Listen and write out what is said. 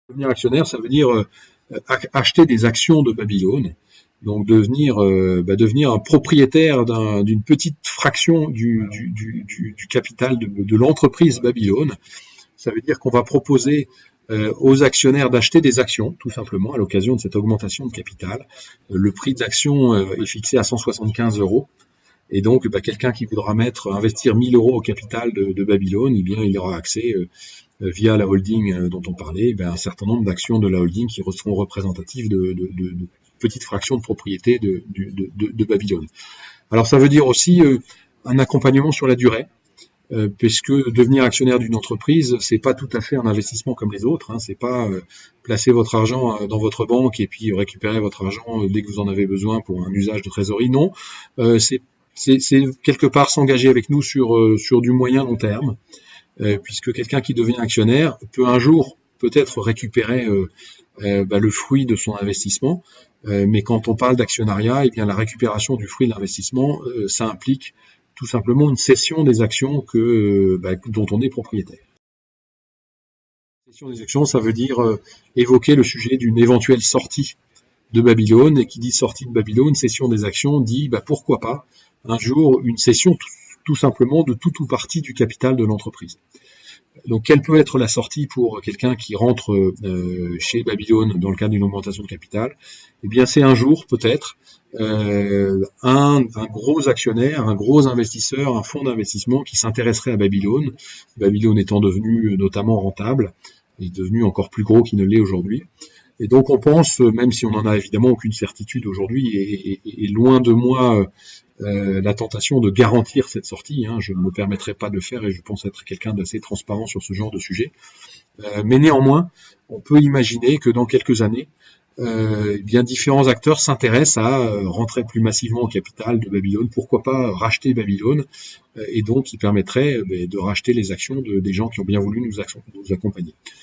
Devenir actionnaire, ça veut dire acheter des actions de Babylone, donc devenir un propriétaire d'une petite fraction du capital de l'entreprise Babylone. Ça veut dire qu'on va proposer aux actionnaires d'acheter des actions, tout simplement, à l'occasion de cette augmentation de capital. Le prix de l'action est fixé à 175 €. Et donc, quelqu'un qui voudra investir 1000 € au capital de Babylone, eh bien, il aura accès via la holding dont on parlait, un certain nombre d'actions de la holding qui seront représentatives de petites fractions de propriété de Babylone. Alors, ça veut dire aussi un accompagnement sur la durée, puisque devenir actionnaire d'une entreprise, c'est pas tout à fait un investissement comme les autres. C'est pas placer votre argent dans votre banque et puis récupérer votre argent dès que vous en avez besoin pour un usage de trésorerie. Non, c'est quelque part s'engager avec nous sur du moyen long terme, puisque quelqu'un qui devient actionnaire peut un jour peut-être récupérer le fruit de son investissement, mais quand on parle d'actionnariat, eh bien la récupération du fruit de l'investissement, ça implique tout simplement une cession des actions dont on est propriétaire. Cession des actions, ça veut dire évoquer le sujet d'une éventuelle sortie de Babylone, et qui dit sortie de Babylone, cession des actions, dit pourquoi pas un jour une cession tout simplement de tout ou partie du capital de l'entreprise. Donc, quelle peut être la sortie pour quelqu'un qui rentre chez Babylone dans le cadre d'une augmentation de capital? Eh bien, c'est un jour, peut-être, un gros actionnaire, un gros investisseur, un fonds d'investissement qui s'intéresserait à Babylone, Babylone étant devenu notamment rentable, est devenu encore plus gros qu'il ne l'est aujourd'hui. Et donc, on pense, même si on n'en a évidemment aucune certitude aujourd'hui, et loin de moi la tentation de garantir cette sortie, je ne me permettrai pas de le faire et je pense être quelqu'un d'assez transparent sur ce genre de sujet. Mais néanmoins, on peut imaginer que dans quelques années, différents acteurs s'intéressent à rentrer plus massivement au capital de Babylone. Pourquoi pas racheter Babylone, et donc qui permettrait de racheter les actions des gens qui ont bien voulu nous accompagner.